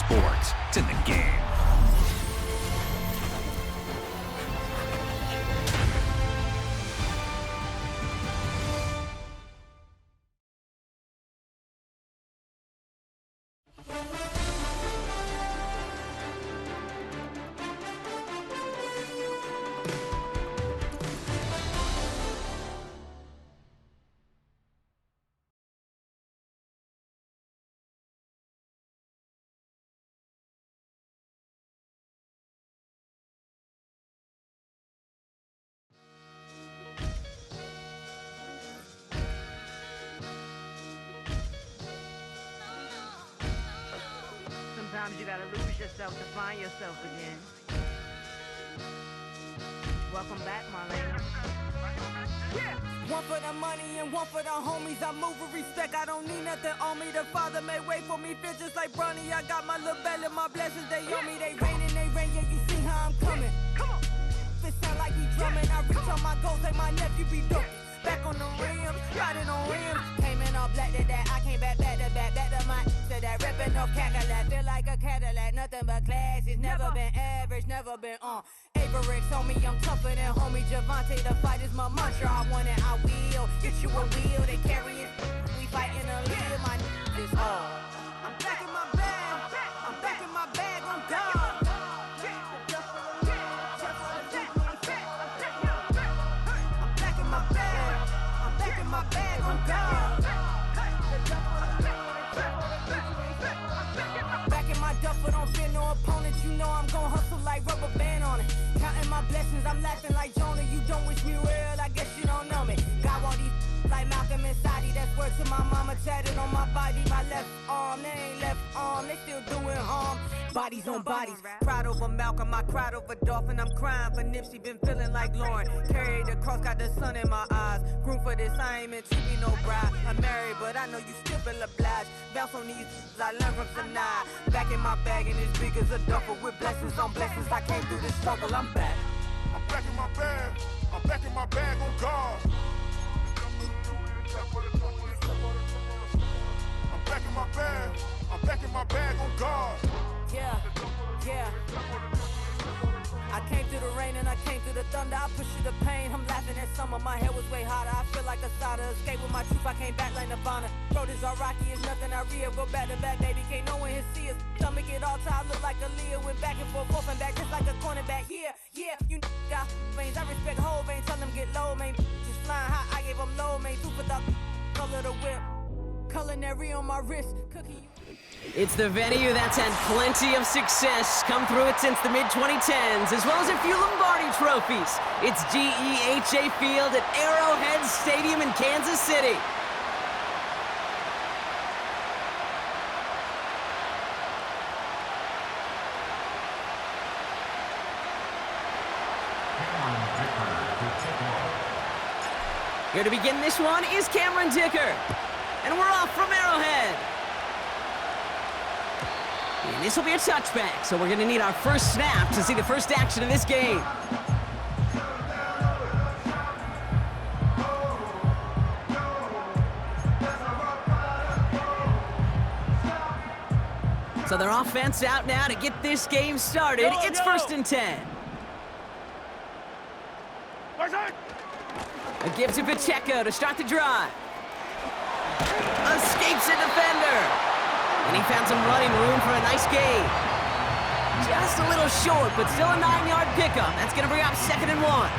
sports. It's in the game. Sometimes you gotta lose yourself to find yourself again. Welcome back, Marlena. Yeah. One for the money and one for the homies. I move with respect, I don't need nothing on me. The Father made way for me, fit just like Bronny. I got my little belly, my blessings, they on me. They rain and they rain, yeah, you see how I'm coming. Come on. It sound like he drumming. I reach on my goals like my nephew be dope. Back on the rims, riding on rims. Came in all black to that, I came back to my to that ripping off Cadillac. Feel like a Cadillac, nothing but class. It's never been average, never been on. Averix on me, I'm tougher than homie Javante. The fight is my mantra, I want it, I will. Get you a wheel, they carry it. We fighting a live, my is all. I'm back in my bag, I'm back in my bag, I'm gone. My bag, I'm gone. Back in my duffel, don't fear no opponent. You know I'm gon' hustle like rubber band on it. Counting my blessings, I'm laughing like Jonah. You don't wish me well, I guess you don't know me. Got all these like Malcolm and Sadie. That's word to my mama, tatted on my body. My left arm, they ain't left arm, they still doing harm. Bodies on bodies, proud over Malcolm, I cried over Dolphin. I'm crying for Nipsey, been feeling like Lauren. Carried the cross, got the sun in my eyes. Groom for this, I ain't meant to be no bride. I'm married, but I know you still feel obliged. Bounce on these, I learned from Sanaa. Back in my bag, and it's big as a duffel. With blessings on blessings, I came through this struggle, I'm back. I'm back in my bag, I'm back in my bag on guard. I'm back in my bag, I'm back in my bag on guard. Yeah, yeah. I came through the rain and I came through the thunder. I pushed through the pain, I'm laughing at summer. My head was way hotter, I feel like a solder. Escape with my truth, I came back like Nirvana. Throat is all rocky, it's nothing I real. Go back to back, baby, can't no one here see us. Stomach it all tied, look like a Leah. Went back and forth and back, just like a cornerback. Yeah, yeah, you got veins, I respect whole veins. Tell them get low, man. Just flying high, I gave them low, man. Super the color the whip. Culinary on my wrist, cookie. It's the venue that's had plenty of success come through it since the mid-2010s, as well as a few Lombardi trophies. It's GEHA Field at Arrowhead Stadium in Kansas City. Here to begin this one is Cameron Dicker. And we're off from Arrowhead. And this will be a touchback, so we're going to need our first snap to see the first action of this game. So their offense out now to get this game started. It's 1st and 10. A give to Pacheco to start the drive. Escapes a defender. And he found some running room for a nice gain. Just a little short, but still a 9-yard pickup. That's going to bring up 2nd and 1.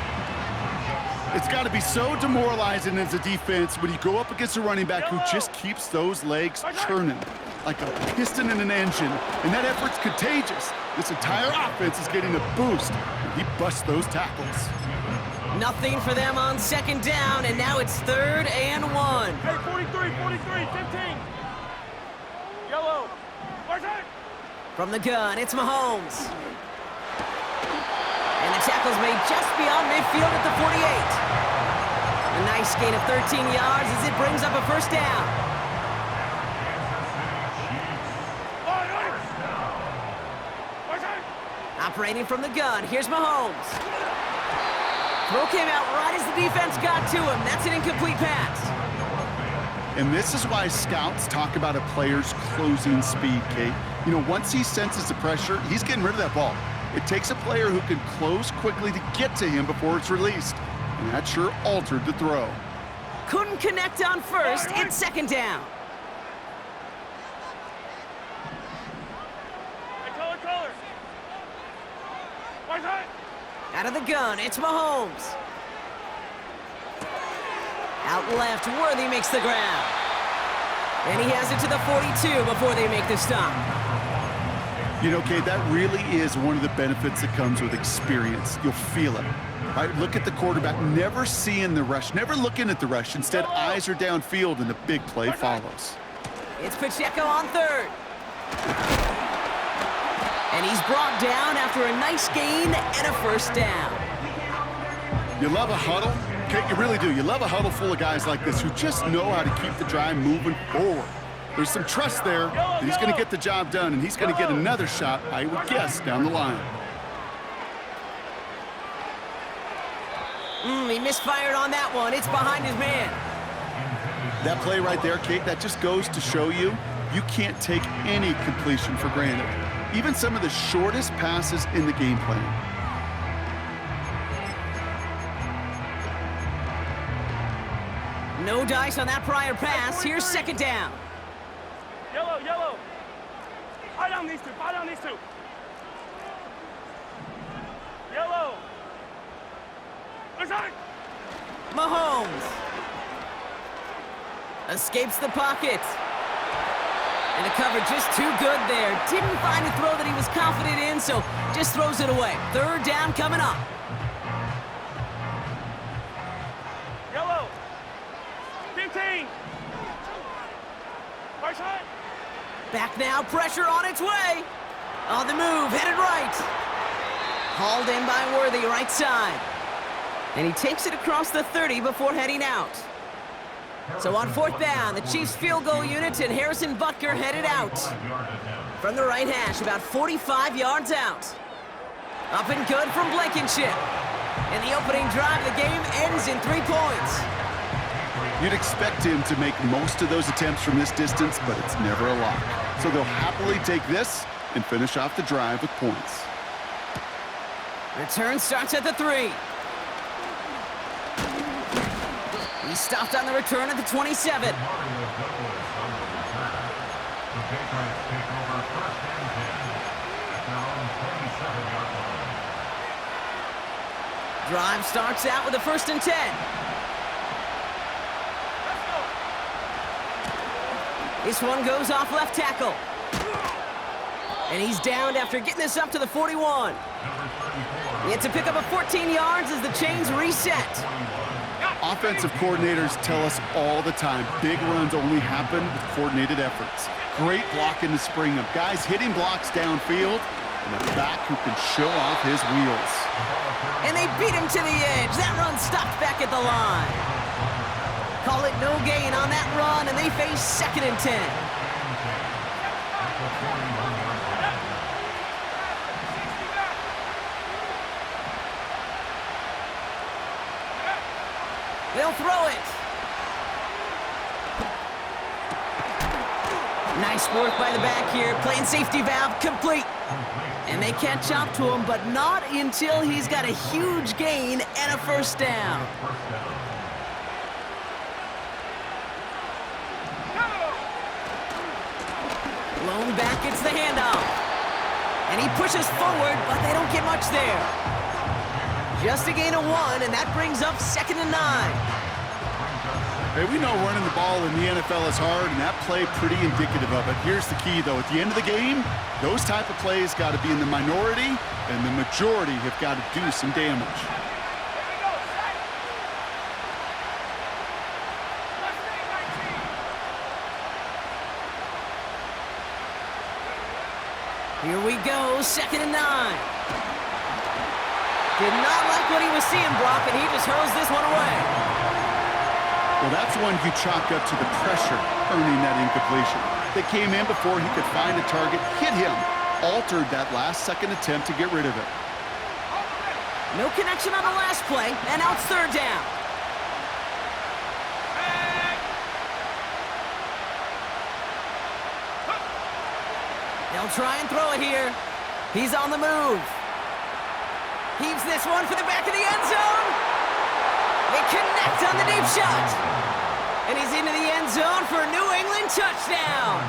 It's got to be so demoralizing as a defense when you go up against a running back who just keeps those legs churning like a piston in an engine. And that effort's contagious. This entire offense is getting a boost, and he busts those tackles. Nothing for them on 2nd down, and now it's 3rd and 1. Hey, 43, 15. Yellow. From the gun, it's Mahomes. And the tackle's made just beyond midfield at the 48. A nice gain of 13 yards as it brings up a 1st down. Operating from the gun, here's Mahomes. Throw came out right as the defense got to him. That's an incomplete pass. And this is why scouts talk about a player's closing speed, Kate. You know, once he senses the pressure, he's getting rid of that ball. It takes a player who can close quickly to get to him before it's released. And that sure altered the throw. Couldn't connect on first. It's second down. Out of the gun, it's Mahomes. Out left, Worthy makes the ground. And he has it to the 42 before they make the stop. You know, Kate, that really is one of the benefits that comes with experience. You'll feel it. Right? Look at the quarterback, never seeing the rush, never looking at the rush. Instead, eyes are downfield, and the big play follows. It's Pacheco on third. And he's brought down after a nice gain and a first down. You love a huddle? Kate, you really do. You love a huddle full of guys like this who just know how to keep the drive moving forward. There's some trust there that he's going to get the job done, and he's going to get another shot, I would guess, down the line. He misfired on that one. It's behind his man. That play right there, Kate, that just goes to show you can't take any completion for granted. Even some of the shortest passes in the game plan. No dice on that prior pass. Here's second down. Yellow. Fire down these two. Yellow. Mahomes escapes the pocket. And the cover just too good there. Didn't find a throw that he was confident in, so just throws it away. Third down coming up. Yellow. 15. Right side. Back now, pressure on its way. On the move, headed right. Hauled in by Worthy, right side. And he takes it across the 30 before heading out. So on fourth down, the Chiefs field goal unit and Harrison Butker headed out. From the right hash, about 45 yards out. Up and good from Blankenship. And the opening drive of the game ends in 3 points. You'd expect him to make most of those attempts from this distance, but it's never a lock. So they'll happily take this and finish off the drive with points. Return starts at the 3. He stopped on the return at the 27. Drive starts out with a 1st and 10. This one goes off left tackle. And he's downed after getting this up to the 41. It's a pickup of 14 yards as the chains reset. Offensive coordinators tell us all the time, big runs only happen with coordinated efforts. Great blocking to spring them. Guys hitting blocks downfield, and a back who can show off his wheels. And they beat him to the edge. That run stopped back at the line. Call it no gain on that run, and they face 2nd and 10. They'll throw it. Nice work by the back here. Playing safety valve complete. And they catch up to him, but not until he's got a huge gain and a 1st down. Blown back, it's the handoff. And he pushes forward, but they don't get much there. Just a gain of 1, and that brings up 2nd and 9. Hey, we know running the ball in the NFL is hard, and that play pretty indicative of it. Here's the key, though. At the end of the game, those type of plays got to be in the minority, and the majority have got to do some damage. Here we go, 2nd and 9. Did not like what he was seeing, Brock, and he just hurls this one away. Well, that's one you chalk up to the pressure earning that incompletion. They came in before he could find a target, hit him, altered that last-second attempt to get rid of it. No connection on the last play, and now it's 3rd down. They'll try and throw it here. He's on the move. Heaves this one for the back of the end zone. They connect on the deep shot. And he's into the end zone for a New England touchdown.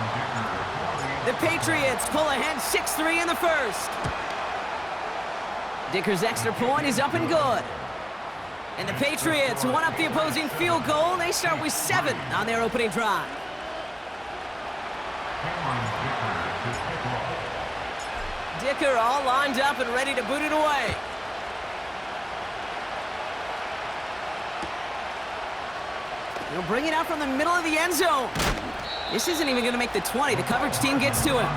The Patriots pull ahead 6-3 in the first. Dicker's extra point is up and good. And the Patriots one up the opposing field goal. They start with 7 on their opening drive. Dicker all lined up and ready to boot it away. He'll bring it out from the middle of the end zone. This isn't even going to make the 20. The coverage team gets to him.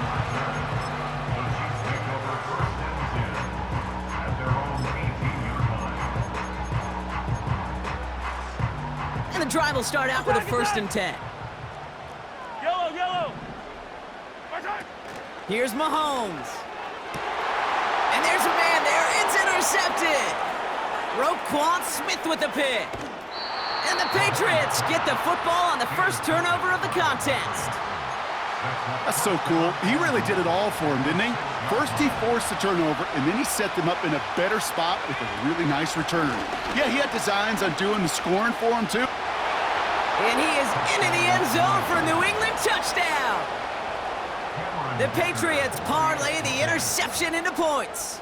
And the drive will start out with a 1st and 10. Yellow, yellow. Here's Mahomes. And there's a man there. It's intercepted. Roquan Smith with the pick. And the Patriots get the football on the first turnover of the contest. That's so cool. He really did it all for him, didn't he? First he forced the turnover, and then he set them up in a better spot with a really nice return. Yeah, he had designs on doing the scoring for him, too. And he is into the end zone for a New England touchdown. The Patriots parlay the interception into points.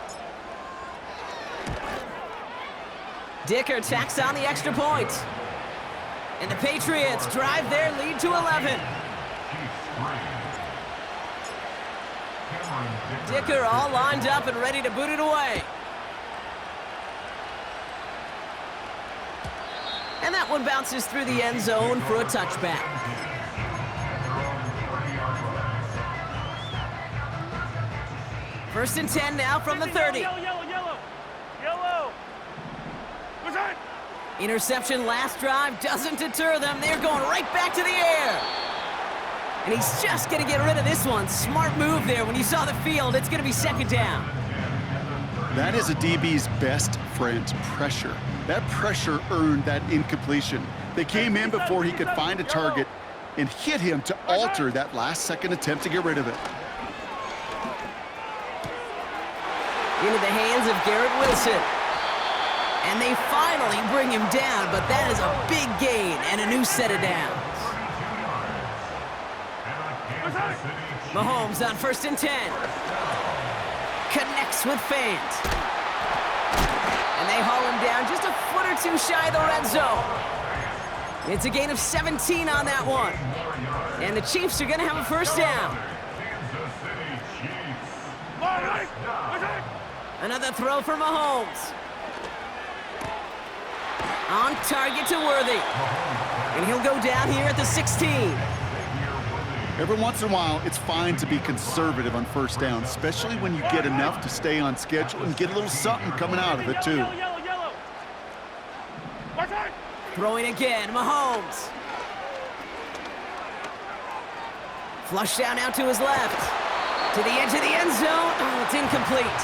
Dicker tacks on the extra point. And the Patriots drive their lead to 11. Dicker all lined up and ready to boot it away. And that one bounces through the end zone for a touchback. First and 10 now from the 30. Yellow, yellow, yellow. Yellow. What's that? Interception last drive doesn't deter them. They're going right back to the air. And he's just going to get rid of this one. Smart move there. When you saw the field, it's going to be 2nd down. That is a DB's best friend, pressure. That pressure earned that incompletion. They came in before he could find a target and hit him to alter that last-second attempt to get rid of it. Into the hands of Garrett Wilson. And they finally bring him down, but that is a big gain and a new set of downs. Mahomes on 1st and 10. Connects with Fant. And they haul him down just a foot or two shy of the red zone. It's a gain of 17 on that one. And the Chiefs are going to have a 1st down. Another throw for Mahomes. On target to Worthy. And he'll go down here at the 16. Every once in a while, it's fine to be conservative on 1st down, especially when you get enough to stay on schedule and get a little something coming out of it, too. Yellow, yellow, yellow. Throwing again, Mahomes. Flush down out to his left. To the edge of the end zone. Oh, it's incomplete.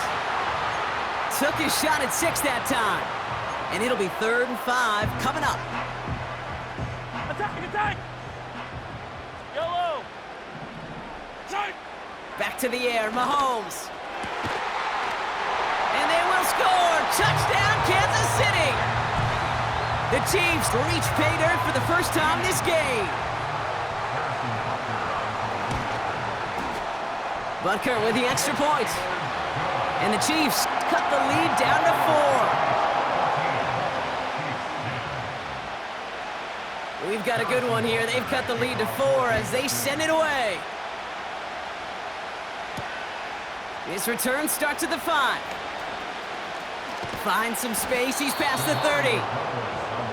Took his shot at 6 that time. And it'll be 3rd and 5 coming up. Attack, attack. Yellow. Attack. Back to the air, Mahomes. And they will score. Touchdown, Kansas City. The Chiefs reach pay dirt for the first time this game. Butker with the extra point. And the Chiefs cut the lead down to 4. We've got a good one here. They've cut the lead to 4 as they send it away. His return starts at the 5. Finds some space. He's past the 30.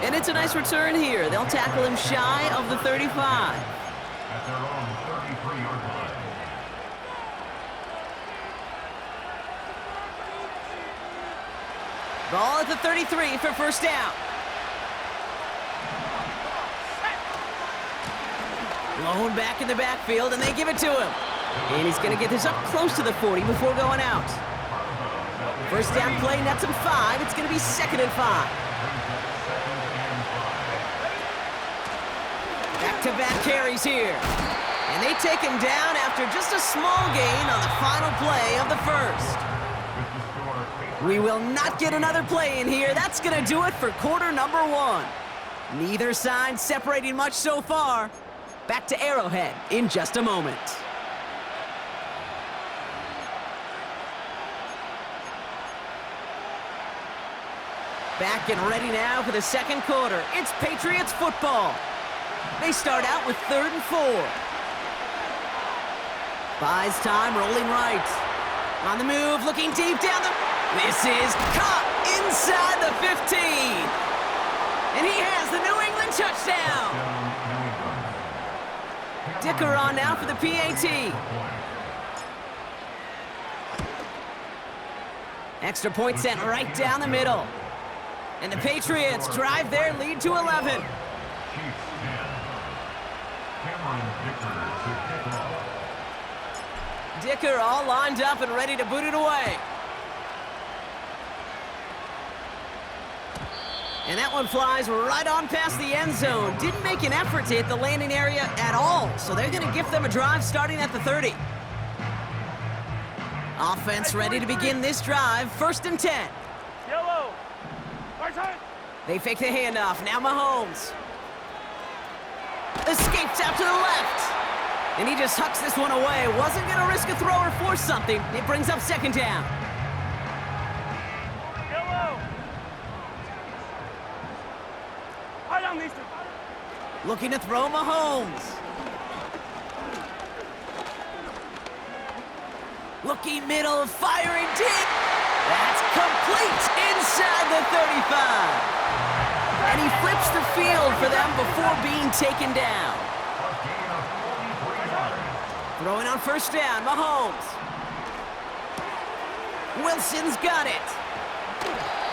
And it's a nice return here. They'll tackle him shy of the 35. At their own 33-yard line. Ball at the 33 for 1st down. Blown back in the backfield, and they give it to him. And he's going to get this up close to the 40 before going out. 1st down play nets him 5. It's going to be 2nd and 5. Back-to-back carries here. And they take him down after just a small gain on the final play of the first. We will not get another play in here. That's going to do it for quarter number 1. Neither side separating much so far. Back to Arrowhead in just a moment. Back and ready now for the second quarter. It's Patriots football. They start out with 3rd and 4. Buys time, rolling right. On the move, looking deep down the... This is caught inside the 15. And he has the New England touchdown. Dicker on now for the PAT. Extra point sent right down the middle. And the Patriots drive their lead to 11. Dicker all lined up and ready to boot it away. And that one flies right on past the end zone. Didn't make an effort to hit the landing area at all, so they're going to give them a drive starting at the 30. Offense ready to begin this drive, 1st and 10. Yellow. Right side. They fake the handoff, now Mahomes. Escapes out to the left. And he just hucks this one away. Wasn't going to risk a throw or force something. It brings up 2nd down. Yellow. High down these two. Looking to throw Mahomes. Looking middle, firing deep. That's complete inside the 35. And he flips the field for them before being taken down. Throwing on 1st down, Mahomes. Wilson's got it.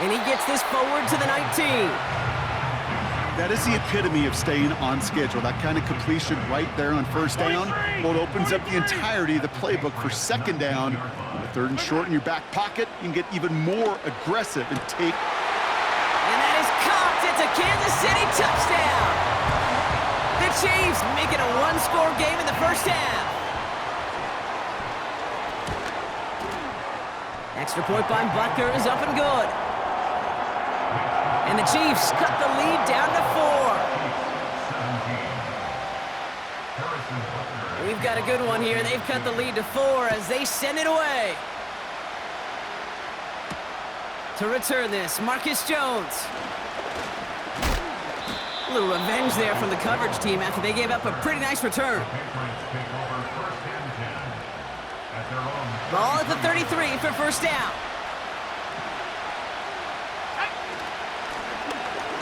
And he gets this forward to the 19. That is the epitome of staying on schedule. That kind of completion right there on 1st down. Well, it opens up the entirety of the playbook for 2nd down. On the 3rd and short in your back pocket, you can get even more aggressive and take. And that is caught. It's a Kansas City touchdown. The Chiefs make it a 1-score game in the 1st half. Extra point by Butker is up and good. And the Chiefs cut the lead down to 4. We've got a good one here. They've cut the lead to 4 as they send it away. To return this, Marcus Jones. A little revenge there from the coverage team after they gave up a pretty nice return. Ball at the 33 for 1st down.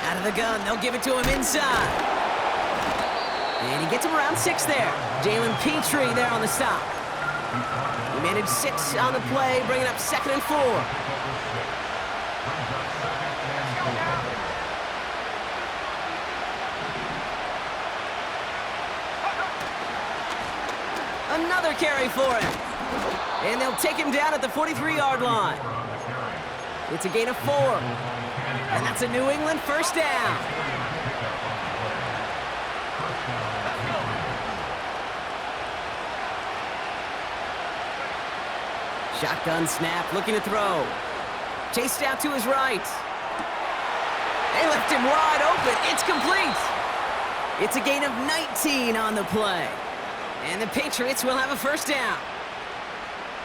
Out of the gun, they'll give it to him inside. And he gets him around 6 there. Jalen Petrie there on the stop. He managed 6 on the play, bringing up 2nd and 4. Another carry for him. And they'll take him down at the 43-yard line. It's a gain of 4. And that's a New England 1st down. Shotgun snap, looking to throw. Chased out to his right. They left him wide open. It's complete. It's a gain of 19 on the play. And the Patriots will have a 1st down.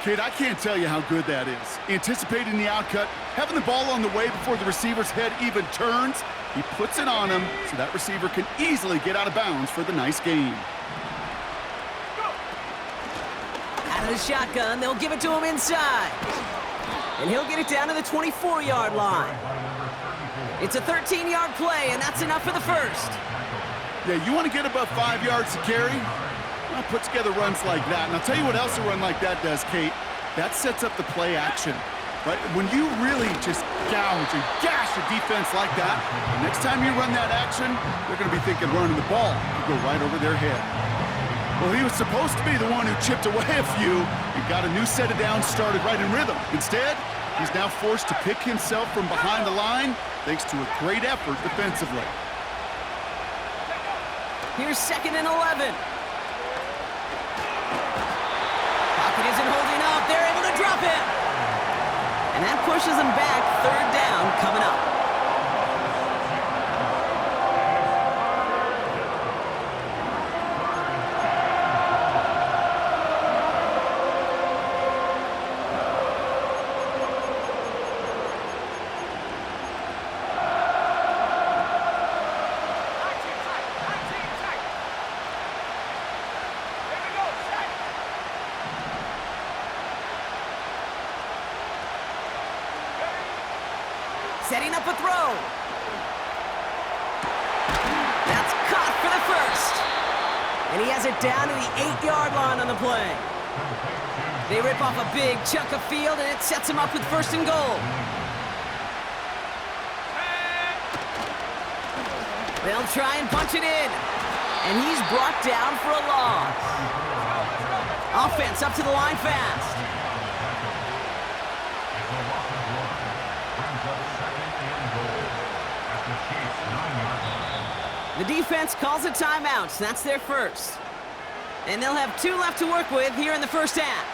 Kid, I can't tell you how good that is. Anticipating the outcut, having the ball on the way before the receiver's head even turns, he puts it on him so that receiver can easily get out of bounds for the nice gain. Out of the shotgun, they'll give it to him inside. And he'll get it down to the 24-yard line. It's a 13-yard play, and that's enough for the 1st. Yeah, you want to get above 5 yards to carry? Well, put together runs like that. And I'll tell you what else a run like that does, Kate. That sets up the play action. Right? When you really just gouge and gash a defense like that, the next time you run that action, they're going to be thinking running the ball. You go right over their head. Well, he was supposed to be the one who chipped away a few and got a new set of downs started right in rhythm. Instead, he's now forced to pick himself from behind the line thanks to a great effort defensively. Here's 2nd and 11. And that pushes them back. Third down coming up. Setting up a throw. That's caught for the first. And he has it down to the 8-yard line on the play. They rip off a big chunk of field, and it sets him up with first and goal. They'll try and punch it in. And he's brought down for a loss. Offense up to the line fast. The defense calls a timeout. That's their first. And they'll have 2 left to work with here in the first half.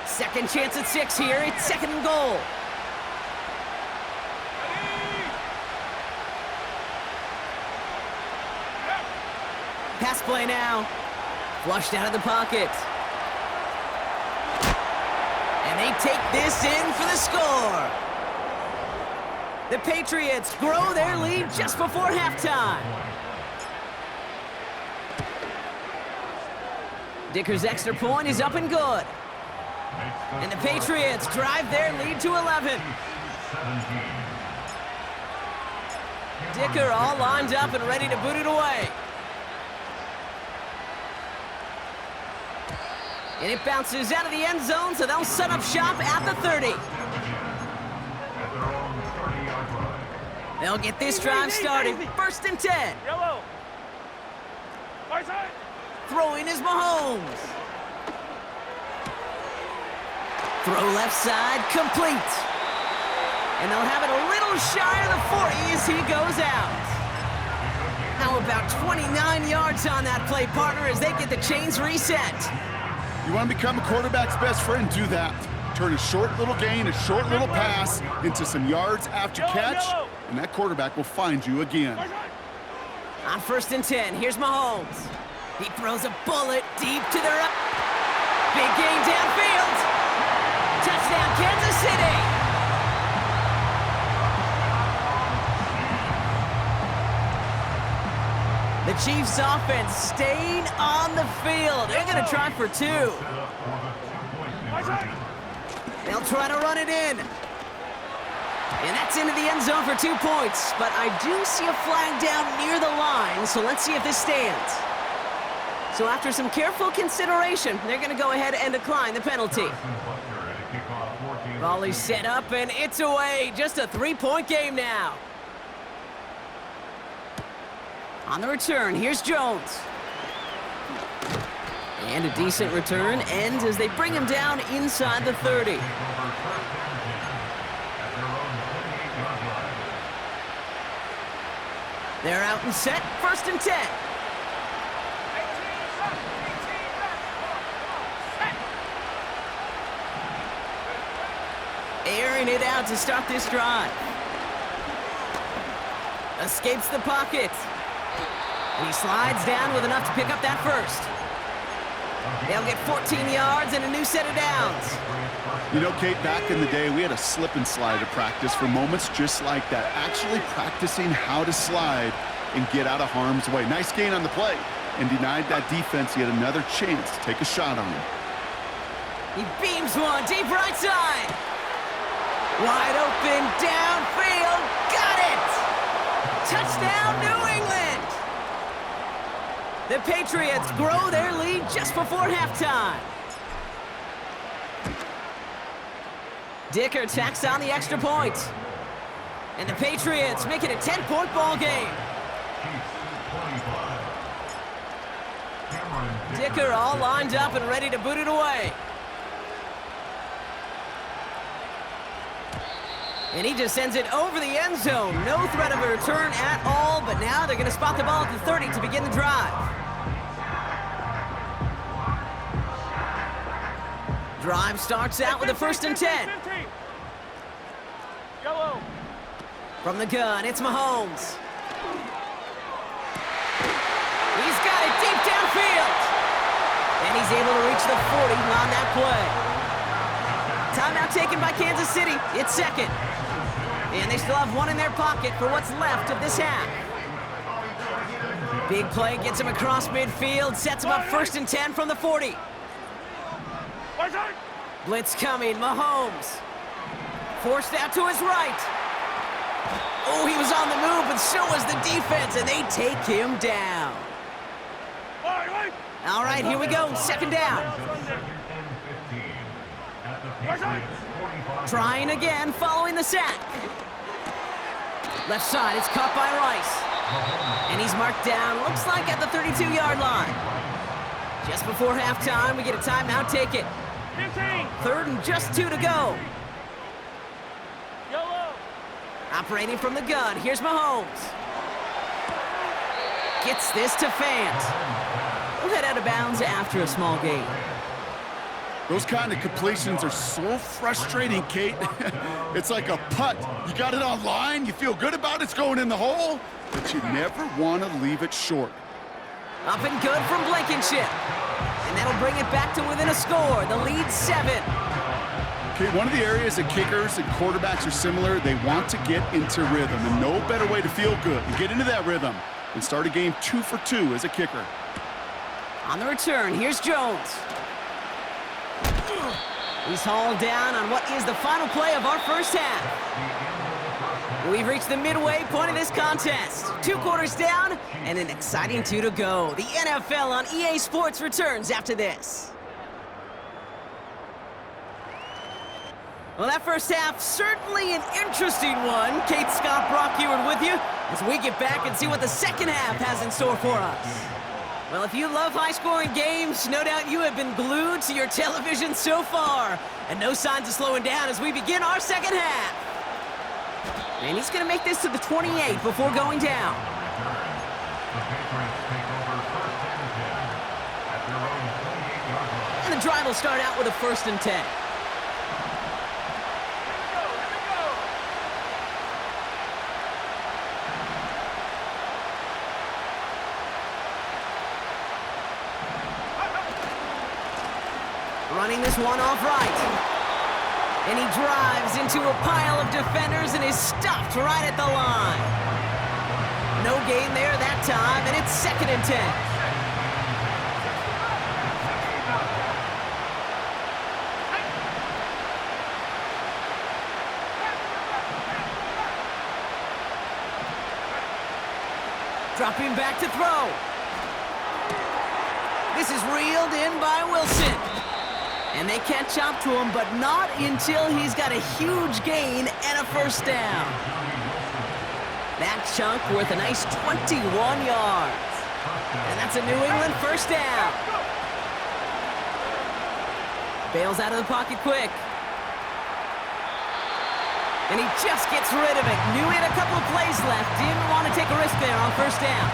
Second chance at 6 here. It's second and goal. Pass play now. Flushed out of the pocket. And they take this in for the score. The Patriots grow their lead just before halftime. Dicker's extra point is up and good. And the Patriots drive their lead to 11. Dicker all lined up and ready to boot it away. And it bounces out of the end zone, so they'll set up shop at the 30. They'll get this drive started. First and 10. Yellow. Right side. Throwing is Mahomes. Throw left side, complete. And they'll have it a little shy of the 40 as he goes out. How about 29 yards on that play, partner, as they get the chains reset. You want to become a quarterback's best friend? Do that. Turn a short little gain, a short little pass into some yards after catch, and that quarterback will find you again. On first and 10, here's Mahomes. He throws a bullet deep to the right. Big gain downfield. Touchdown, Kansas City. The Chiefs offense staying on the field. They're going to try for 2. They'll try to run it in. And that's into the end zone for 2 points. But I do see a flag down near the line, so let's see if this stands. So after some careful consideration, they're going to go ahead and decline the penalty. Volley set up, and it's away. Just a 3-point game now. On the return, here's Jones. And a decent return ends as they bring him down inside the 30. They're out and set, first and 10. Airing it out to start this drive. Escapes the pocket. And he slides down with enough to pick up that first. They'll get 14 yards and a new set of downs. You know, Kate, back in the day, we had a slip and slide at practice for moments just like that. Actually practicing how to slide and get out of harm's way. Nice gain on the play and denied that defense yet another chance to take a shot on him. He beams one deep right side. Wide open downfield. Got it! Touchdown, New England! The Patriots grow their lead just before halftime. Dicker tacks on the extra point. And the Patriots make it a 10-point ball game. Dicker all lined up and ready to boot it away. And he just sends it over the end zone. No threat of a return at all, but now they're going to spot the ball at the 30 to begin the drive. Drive starts out with a 1st and 10. 15. Yellow. From the gun, it's Mahomes. He's got it deep downfield. And he's able to reach the 40 on that play. Timeout taken by Kansas City. It's 2nd. And they still have 1 in their pocket for what's left of this half. Big play gets him across midfield, sets him up 1st and 10 from the 40. Blitz coming, Mahomes. Forced out to his right. Oh, he was on the move, but so was the defense, and they take him down. All right, here we go, 2nd down. Trying again, following the sack. Left side, it's caught by Rice. And he's marked down, looks like at the 32-yard line. Just before halftime, we get a timeout ticket. 15. 3rd and just 2 to go. Yellow. Operating from the gun, here's Mahomes. Gets this to Fant. We'll head out of bounds after a small gain. Those kind of completions are so frustrating, Kate. It's like a putt. You got it on line, you feel good about it, it's going in the hole, but you never want to leave it short. Up and good from Blankenship. And that'll bring it back to within a score. The lead's 7. Okay, one of the areas that kickers and quarterbacks are similar, they want to get into rhythm, and no better way to feel good and get into that rhythm than start a game 2 for 2 as a kicker. On the return, here's Jones. He's hauled down on what is the final play of our first half. We've reached the midway point of this contest. 2 quarters down and an exciting 2 to go. The NFL on EA Sports returns after this. Well, that first half, certainly an interesting one. Kate, Scott, Brock Eward with you as we get back and see what the second half has in store for us. Well, if you love high-scoring games, no doubt you have been glued to your television so far. And no signs of slowing down as we begin our second half. And he's going to make this to the 28 before going down. And the drive will start out with a 1st and 10. Running this one off right. And he drives into a pile of defenders and is stopped right at the line. No gain there that time, and it's 2nd and 10. Dropping back to throw. This is reeled in by Wilson. And they catch up to him, but not until he's got a huge gain and a 1st down. That chunk worth a nice 21 yards. And that's a New England 1st down. Bails out of the pocket quick. And he just gets rid of it. Knew he had a couple of plays left. Didn't want to take a risk there on 1st down.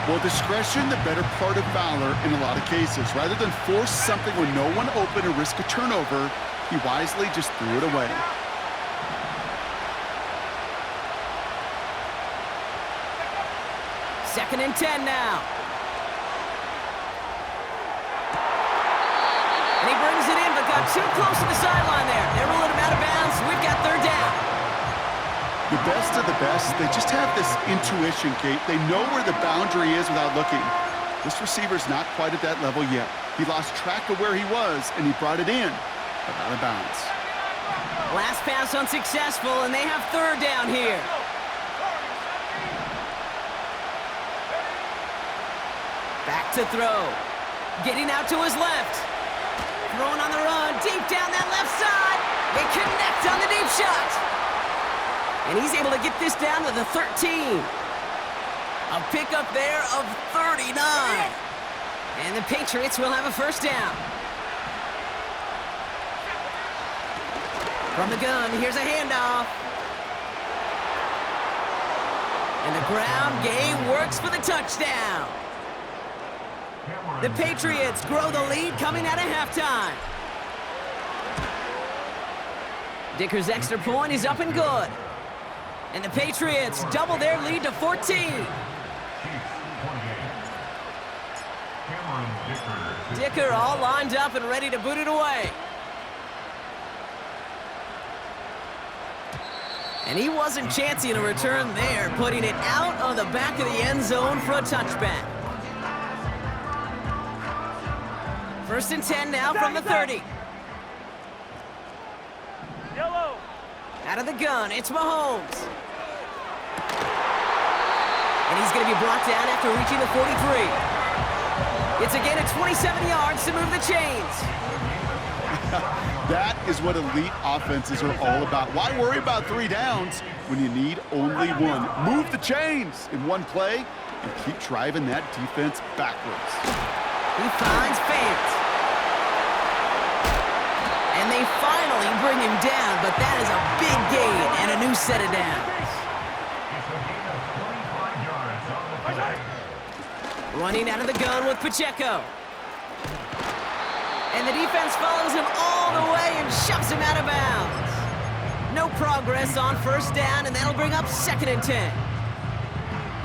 Well, discretion, the better part of valor in a lot of cases. Rather than force something when no one open and risk a turnover, he wisely just threw it away. Second and 10 now. And he brings it in, but got too close to the sideline there. They ruled him out of bounds. We've got 3rd down. The best of the best, they just have this intuition, Kate. They know where the boundary is without looking. This receiver's not quite at that level yet. He lost track of where he was, and he brought it in, but out of bounds. Last pass unsuccessful, and they have 3rd down here. Back to throw. Getting out to his left. Throwing on the run, deep down that left side. They connect on the deep shot. And he's able to get this down to the 13. A pickup there of 39. And the Patriots will have a 1st down. From the gun, here's a handoff. And the ground game works for the touchdown. The Patriots grow the lead coming out of halftime. Dicker's extra point is up and good. And the Patriots double their lead to 14. Chiefs 28. Cameron Dicker. Dicker all lined up and ready to boot it away. And he wasn't chancing a return there, putting it out on the back of the end zone for a touchback. 1st and 10 now from the 30. Yellow. Out of the gun, it's Mahomes. And he's going to be brought down after reaching the 43. It's again at 27 yards to move the chains. That is what elite offenses are all about. Why worry about 3 downs when you need only 1? Move the chains in one play and keep driving that defense backwards. He finds Fant. And they finally bring him down, but that is a big gain and a new set of downs. Running out of the gun with Pacheco. And the defense follows him all the way and shoves him out of bounds. No progress on 1st down, and that'll bring up 2nd and 10.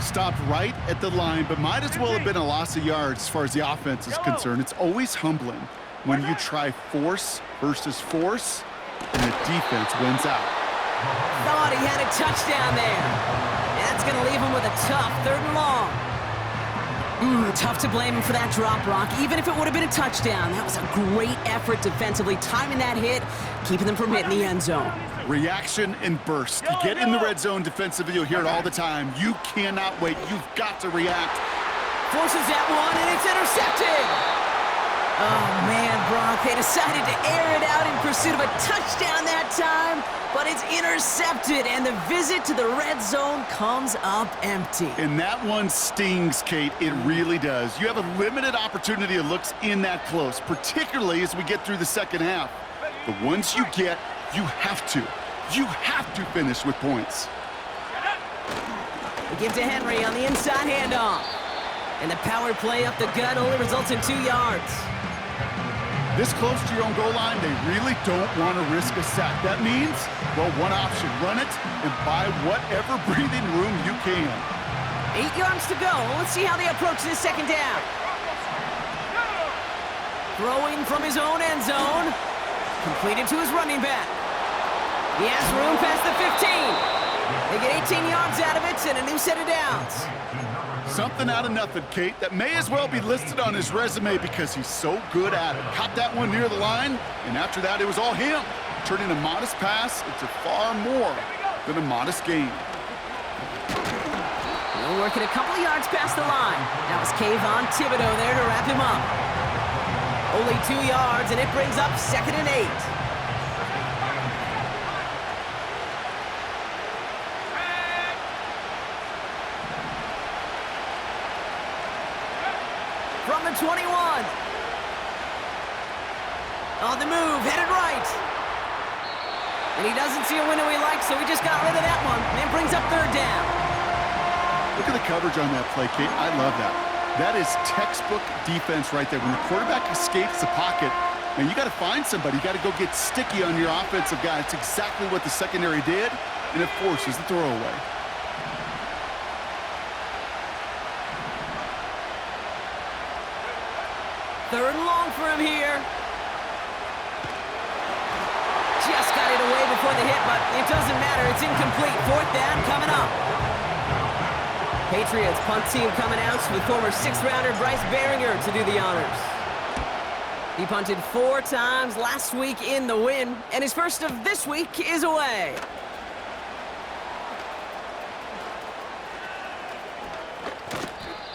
Stopped right at the line, but might as well have been a loss of yards as far as the offense is concerned. It's always humbling when you try force versus force, and the defense wins out. Thought he had a touchdown there. And that's going to leave him with a tough 3rd and long. Tough to blame him for that drop, Brock. Even if it would have been a touchdown, that was a great effort defensively, timing that hit, keeping them from hitting the end zone. Reaction and burst. You get in the red zone defensively, you'll hear it all the time. You cannot wait. You've got to react. Forces that one, and it's intercepted. Oh, man, Brock, they decided to air it out in pursuit of a touchdown that time, but it's intercepted, and the visit to the red zone comes up empty. And that one stings, Kate. It really does. You have a limited opportunity of looks in that close, particularly as we get through the 2nd half. But once you get, you have to finish with points. We give to Henry on the inside handoff. And the power play up the gut only results in 2 yards. This close to your own goal line, they really don't want to risk a sack. That means, well, one option, run it and buy whatever breathing room you can. 8 yards to go. Let's see how they approach this 2nd down. Throwing from his own end zone. Completed to his running back. He has room past the 15. They get 18 yards out of it and a new set of downs. Something out of nothing, Kate, that may as well be listed on his resume because he's so good at it. Caught that one near the line, and after that, it was all him, turning a modest pass into far more than a modest gain. He'll work it a couple of yards past the line. That was Kayvon Thibodeau there to wrap him up. Only 2 yards, and it brings up 2nd and 8. From the 21. On the move, headed right. And he doesn't see a window he likes, so he just got rid of that one. And it brings up 3rd down. Look at the coverage on that play, Kate. I love that. That is textbook defense right there. When the quarterback escapes the pocket, man, you got to find somebody. You got to go get sticky on your offensive guy. It's exactly what the secondary did, and it forces the throwaway. Third and long for him here. Just got it away before the hit, but it doesn't matter. It's incomplete. 4th down coming up. Patriots punt team coming out with former 6th-rounder Bryce Behringer to do the honors. He punted 4 times last week in the win, and his first of this week is away.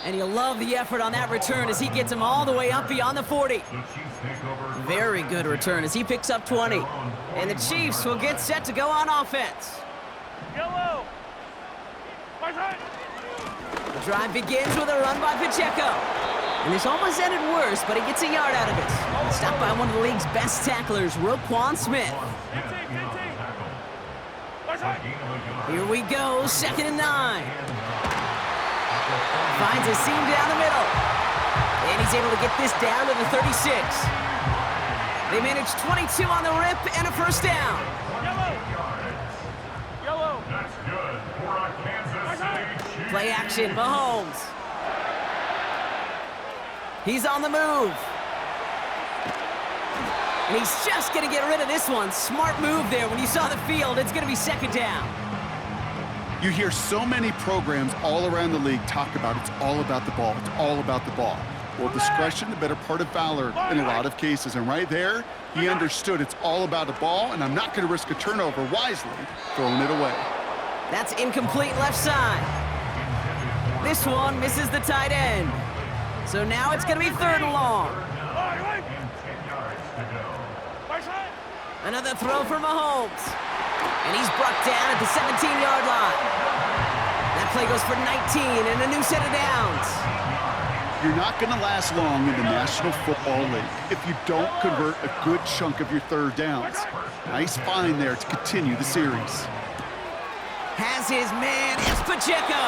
And you'll love the effort on that return as he gets him all the way up beyond the 40. Very good return as he picks up 20. And the Chiefs will get set to go on offense. Yellow. The drive begins with a run by Pacheco. And this almost ended worse, but he gets a yard out of it. Stopped by one of the league's best tacklers, Roquan Smith. Here we go, 2nd and 9. Finds a seam down the middle. And he's able to get this down to the 36. They manage 22 on the rip and a 1st down. Play action, Mahomes. He's on the move. And he's just going to get rid of this one. Smart move there. When you saw the field, it's going to be second down. You hear so many programs all around the league talk about it's all about the ball. It's all about the ball. Well, discretion, the better part of valor in a lot of cases. And right there, he understood it's all about the ball, and I'm not going to risk a turnover, wisely throwing it away. That's incomplete left side. This one misses the tight end. So now it's going to be third and long. Another throw for Mahomes. And he's brought down at the 17-yard line. That play goes for 19 and a new set of downs. You're not going to last long in the National Football League if you don't convert a good chunk of your third downs. Nice find there to continue the series. Has his man, it's Pacheco.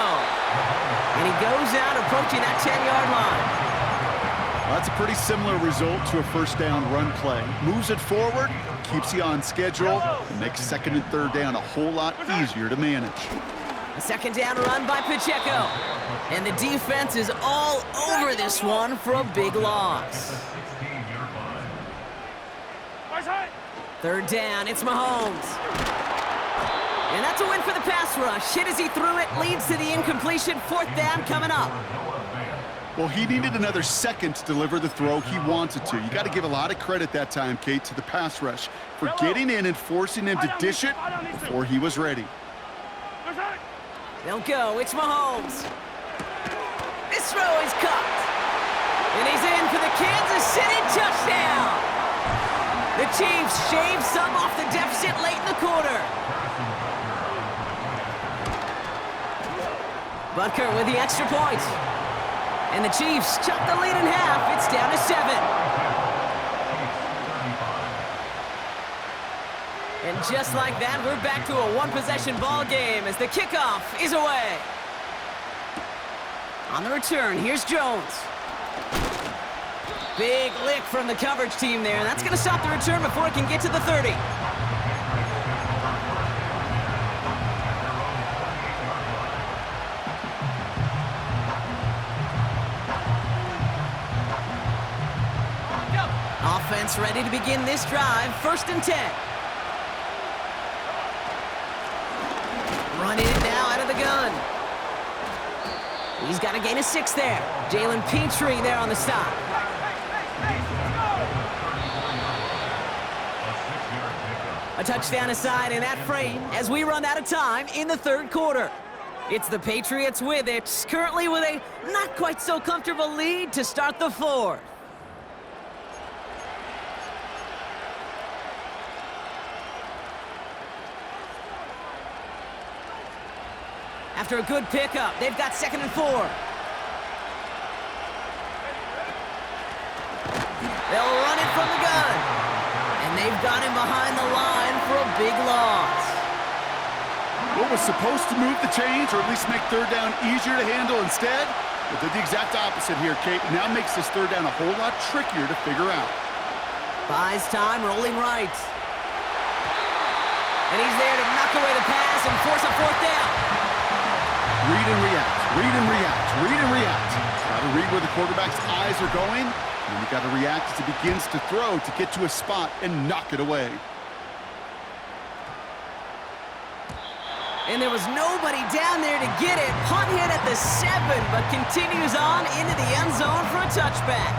And he goes out approaching that 10-yard line. Well, that's a pretty similar result to a first down run play. Moves it forward, keeps you on schedule, and makes second and third down a whole lot easier to manage. A second down run by Pacheco. And the defense is all over this one for a big loss. Third down, it's Mahomes. And that's a win for the pass rush. Hit as he threw it, leads to the incompletion. Fourth down coming up. Well, he needed another second to deliver the throw he wanted to. You got to give a lot of credit that time, Kate, to the pass rush for getting in and forcing him to dish it before he was ready. They'll go, it's Mahomes. This throw is caught. And he's in for the Kansas City touchdown. The Chiefs shave some off the deficit late in the quarter. Butker with the extra point. And the Chiefs chop the lead in half. It's down to 7. And just like that, we're back to a one-possession ball game as the kickoff is away. On the return, here's Jones. Big lick from the coverage team there. That's going to stop the return before it can get to the 30. Offense ready to begin this drive. First and 10. Running it now out of the gun. He's got a gain of 6 there. Jalen Petrie there on the stop. A touchdown aside in that frame as we run out of time in the third quarter. It's the Patriots with it, currently with a not quite so comfortable lead to start the fourth. After a good pickup, they've got 2nd and 4. They'll run it from the gun. And they've got him behind the line for a big loss. What was supposed to move the chains, or at least make third down easier to handle instead, but did the exact opposite here, Kate. Now makes this third down a whole lot trickier to figure out. Buys time, rolling right. And he's there to knock away the pass and force a fourth down. Read and react, read and react, read and react. Got to read where the quarterback's eyes are going, and you got to react as he begins to throw to get to a spot and knock it away. And there was nobody down there to get it. Punt hit at the 7, but continues on into the end zone for a touchback.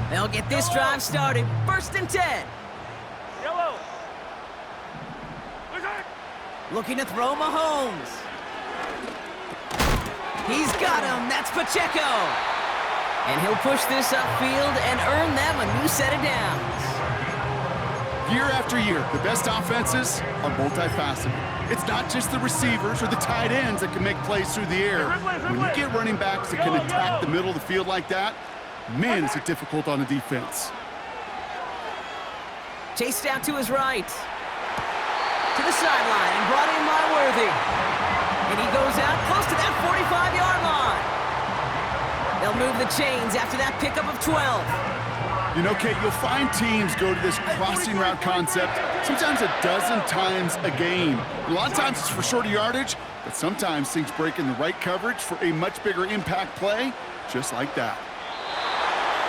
They'll get this drive started. First and 10. Looking to throw Mahomes. He's got him. That's Pacheco. And he'll push this upfield and earn them a new set of downs. Year after year, the best offenses are multifaceted. It's not just the receivers or the tight ends that can make plays through the air. When you get running backs that can attack the middle of the field like that, man, is it difficult on the defense. Chased out to his right. To the sideline and brought in by Worthy. And he goes out close to that 45-yard line. They'll move the chains after that pickup of 12. You know, Kate, you'll find teams go to this crossing route concept sometimes a dozen times a game. A lot of times it's for shorter yardage, but sometimes things break in the right coverage for a much bigger impact play, just like that.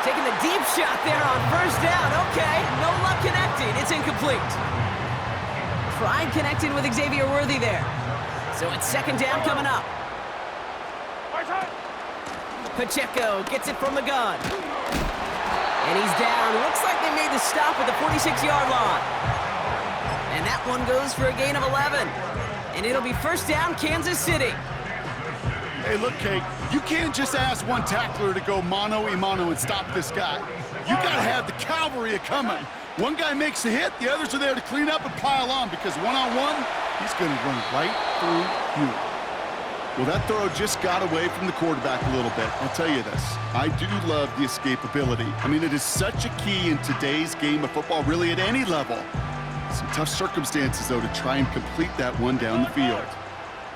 Taking the deep shot there on first down. Okay, no luck connecting. It's incomplete. Tried connecting with Xavier Worthy there. So it's second down coming up. Pacheco gets it from the gun. And he's down. Looks like they made the stop at the 46-yard line. And that one goes for a gain of 11. And it'll be first down, Kansas City. Hey, look, Kate, you can't just ask one tackler to go mano-a-mano and stop this guy. You got to have the cavalry coming. One guy makes a hit, the others are there to clean up and pile on, because one-on-one, he's going to run right through you. Well, that throw just got away from the quarterback a little bit. I'll tell you this, I do love the escapability. I mean, it is such a key in today's game of football, really at any level. Some tough circumstances, though, to try and complete that one down the field.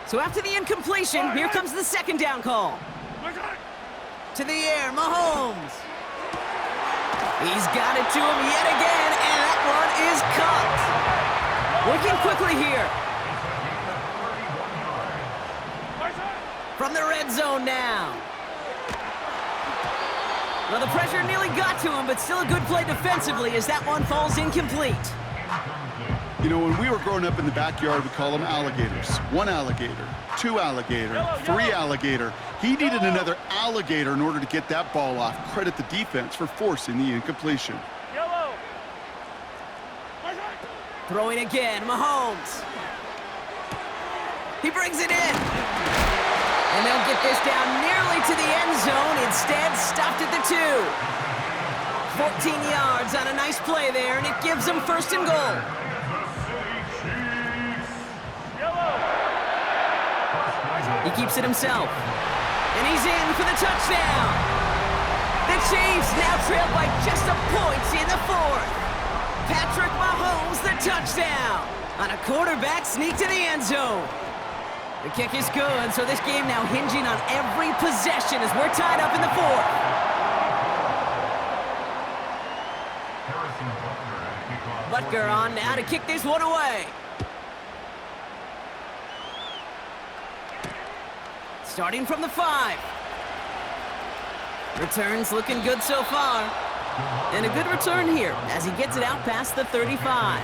So after the incompletion, here comes the second down call. To the air, Mahomes. He's got it to him yet again, and that one is caught. Working quickly here. From the red zone now. Well, the pressure nearly got to him, but still a good play defensively as that one falls incomplete. You know, when we were growing up in the backyard, we call them alligators. One alligator, two alligator, three alligator. He needed another alligator in order to get that ball off. Credit the defense for forcing the incompletion. Throwing again, Mahomes. He brings it in. And they'll get this down nearly to the end zone. Instead, stopped at the 2. 14 yards on a nice play there, and it gives them first and goal. He keeps it himself. And he's in for the touchdown. The Chiefs now trail by just a point in the 4th. Patrick Mahomes, the touchdown. On a quarterback sneak to the end zone. The kick is good, so this game now hinging on every possession as we're tied up in the 4th. Butker on now to kick this one away. Starting from the 5. Returns looking good so far. And a good return here as he gets it out past the 35.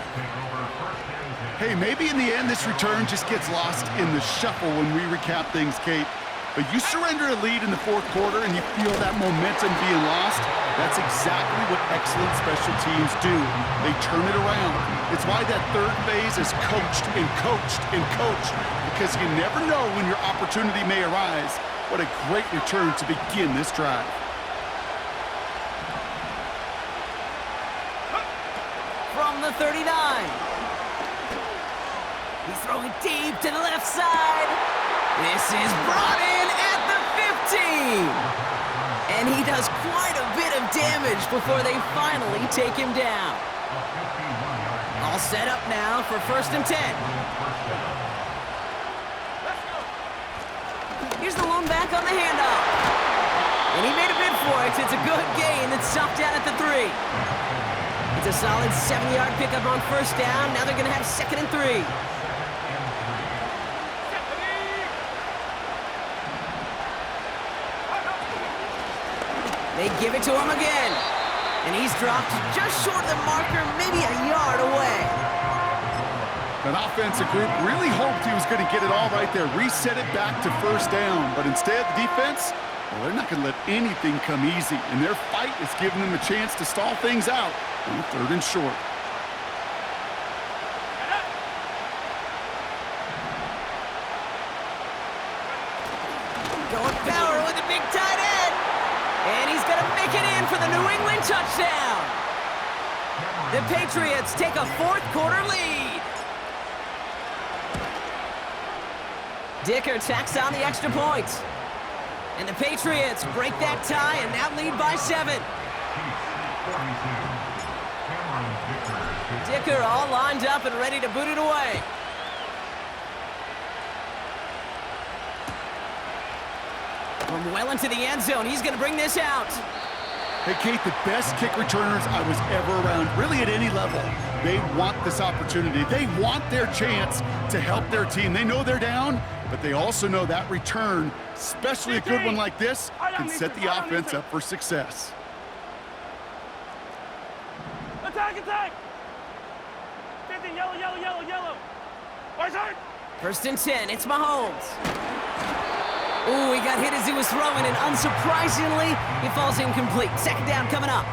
Hey, maybe in the end this return just gets lost in the shuffle when we recap things, Kate. But you surrender a lead in the 4th quarter and you feel that momentum being lost. That's exactly what excellent special teams do. They turn it around. It's why that 3rd phase is coached and coached and coached, because you never know when your opportunity may arise. What a great return to begin this drive. From the 39. He's throwing deep to the left side. This is brought in at the 15. And he does quite a bit of damage before they finally take him down. All set up now for 1st and 10. Here's the lone back on the handoff. And he made a bid for it. It's a good gain that's stopped down at the 3. It's a solid 7-yard pickup on 1st down. Now they're going to have 2nd and 3. They give it to him again. And he's dropped just short of the marker, maybe a yard away. That offensive group really hoped he was going to get it all right there, reset it back to 1st down. But instead, the defense, well, they're not going to let anything come easy. And their fight is giving them a chance to stall things out on 3rd and short. Going power with a big tight end. And he's going to make it in for the New England touchdown. The Patriots take a 4th quarter lead. Dicker tacks on the extra point. And the Patriots break that tie and now lead by 7. Dicker all lined up and ready to boot it away. From well into the end zone, he's going to bring this out. Hey, Kate, the best kick returners I was ever around, really at any level. They want this opportunity. They want their chance to help their team. They know they're down, but they also know that return, especially a good one like this, can set the offense up for success. Attack, attack! 50, yellow, yellow, yellow, yellow. Right side. 1st and 10, it's Mahomes. Ooh, he got hit as he was throwing, and unsurprisingly, he falls incomplete. 2nd down coming up.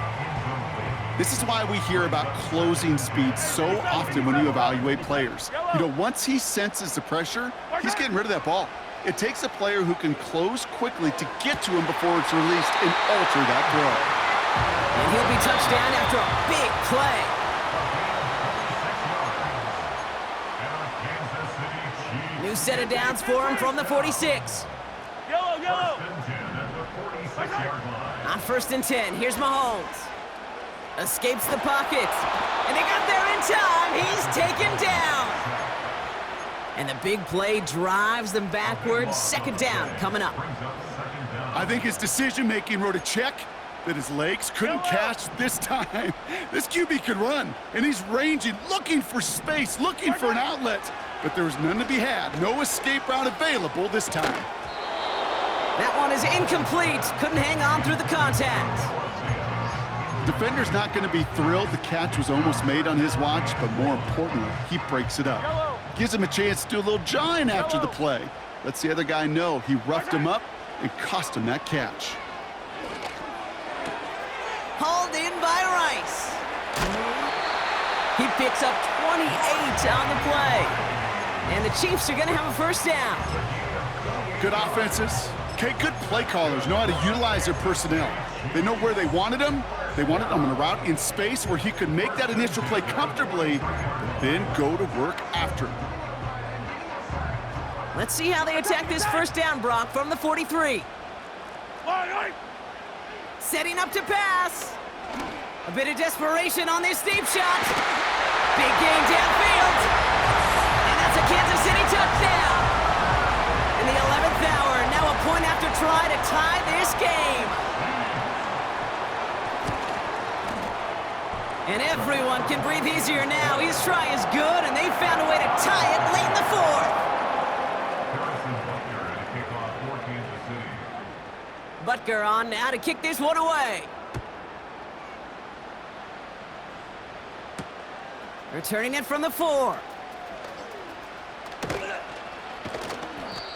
This is why we hear about closing speed so often when you evaluate players. You know, once he senses the pressure, he's getting rid of that ball. It takes a player who can close quickly to get to him before it's released and alter that throw. And he'll be touched down after a big play. New set of downs for him from the 46. Yellow, yellow. On 1st and 10, here's Mahomes. Escapes the pocket. And they got there in time. He's taken down. And the big play drives them backwards. 2nd down coming up. I think his decision-making wrote a check that his legs couldn't catch this time. This QB could run, and he's ranging, looking for space, looking for an outlet. But there was none to be had. No escape route available this time. That one is incomplete. Couldn't hang on through the contact. Defender's not going to be thrilled the catch was almost made on his watch, but more importantly, he breaks it up. Gives him a chance to do a little jawing after the play. Lets the other guy know he roughed him up and cost him that catch. Hauled in by Rice. He picks up 28 on the play. And the Chiefs are going to have a 1st down. Good offenses. Okay, good play callers know how to utilize their personnel. They know where they wanted him. They wanted him on a route in space where he could make that initial play comfortably, but then go to work after. Let's see how they attack this 1st down, Brock, from the 43. Setting up to pass. A bit of desperation on this deep shot. Big gain downfield. And that's a Kansas City touchdown. In the 11th hour, now a point after try to tie this game. And everyone can breathe easier now. His try is good, and they found a way to tie it late in the 4th. Butker on now to kick this one away. Returning it from the 4.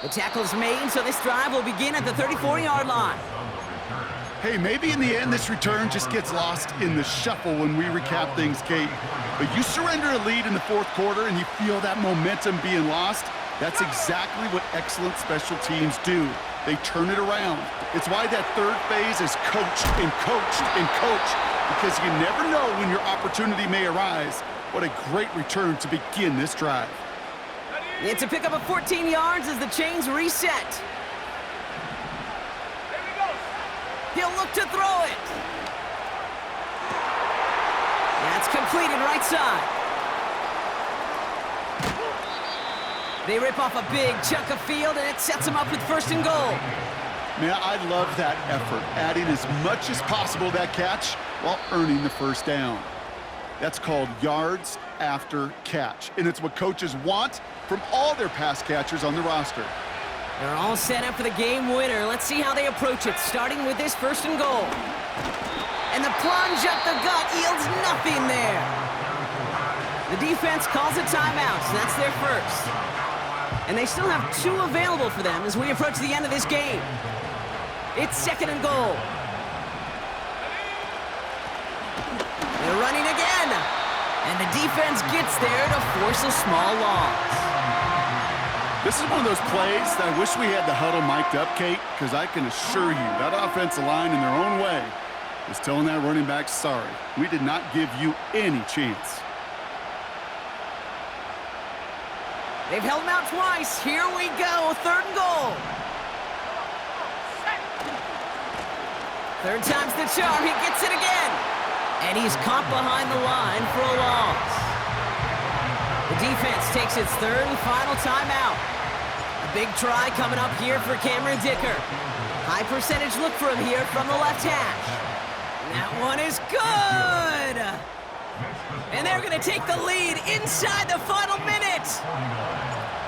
The tackle's made, so this drive will begin at the 34-yard line. Hey, maybe in the end this return just gets lost in the shuffle when we recap things, Kate. But you surrender a lead in the 4th quarter and you feel that momentum being lost. That's exactly what excellent special teams do. They turn it around. It's why that 3rd phase is coached and coached and coached, because you never know when your opportunity may arise. What a great return to begin this drive. It's a pickup of 14 yards as the chains reset. He'll look to throw it. That's completed right side. They rip off a big chunk of field, and it sets them up with 1st and goal. Man, I love that effort, adding as much as possible to that catch while earning the 1st down. That's called yards after catch, and it's what coaches want from all their pass catchers on the roster. They're all set up for the game winner. Let's see how they approach it, starting with this 1st and goal. And the plunge up the gut yields nothing there. The defense calls a timeout, so that's their 1st. And they still have 2 available for them as we approach the end of this game. It's 2nd and goal. They're running again. And the defense gets there to force a small loss. This is one of those plays that I wish we had the huddle mic'd up, Kate, because I can assure you that offensive line in their own way is telling that running back, sorry, we did not give you any chance. They've held him out twice. Here we go, 3rd and goal. 3rd time's the charm. He gets it again. And he's caught behind the line for a loss. The defense takes its 3rd and final timeout. A big try coming up here for Cameron Dicker. High percentage look for him here from the left hash. That one is good! And they're gonna take the lead inside the final minute!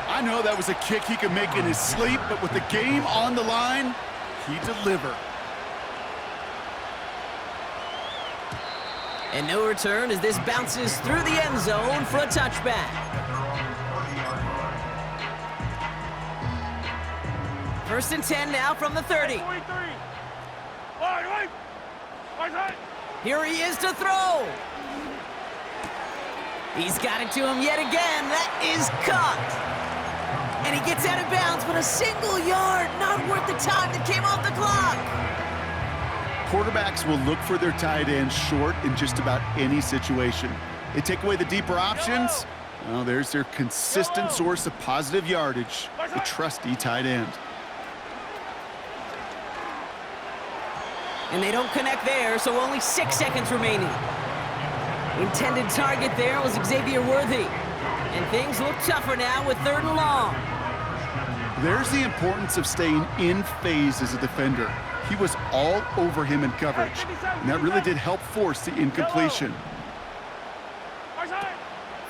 I know that was a kick he could make in his sleep, but with the game on the line, he delivered. And no return as this bounces through the end zone for a touchback. First and 10 now from the 30. Here he is to throw. He's got it to him yet again. That is caught. And he gets out of bounds, but a single yard, not worth the time that came off the clock. Quarterbacks will look for their tight end short in just about any situation. They take away the deeper options. Well, there's their consistent source of positive yardage, the trusty tight end. And they don't connect there, so only 6 seconds remaining. Intended target there was Xavier Worthy. And things look tougher now with 3rd and long. There's the importance of staying in phase as a defender. He was all over him in coverage, and that really did help force the incompletion.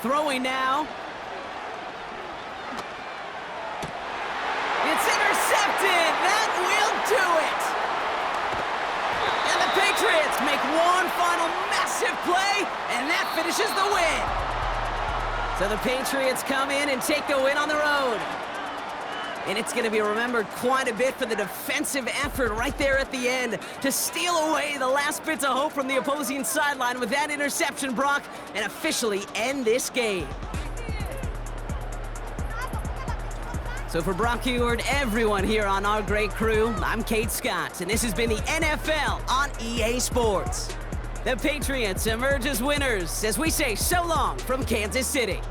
Throwing now. It's intercepted. That will do it. And the Patriots make one final massive play, and that finishes the win. So the Patriots come in and take the win on the road. And it's going to be remembered quite a bit for the defensive effort right there at the end to steal away the last bits of hope from the opposing sideline with that interception, Brock, and officially end this game. So for Brock Heward, everyone here on our great crew, I'm Kate Scott, and this has been the NFL on EA Sports. The Patriots emerge as winners as we say so long from Kansas City.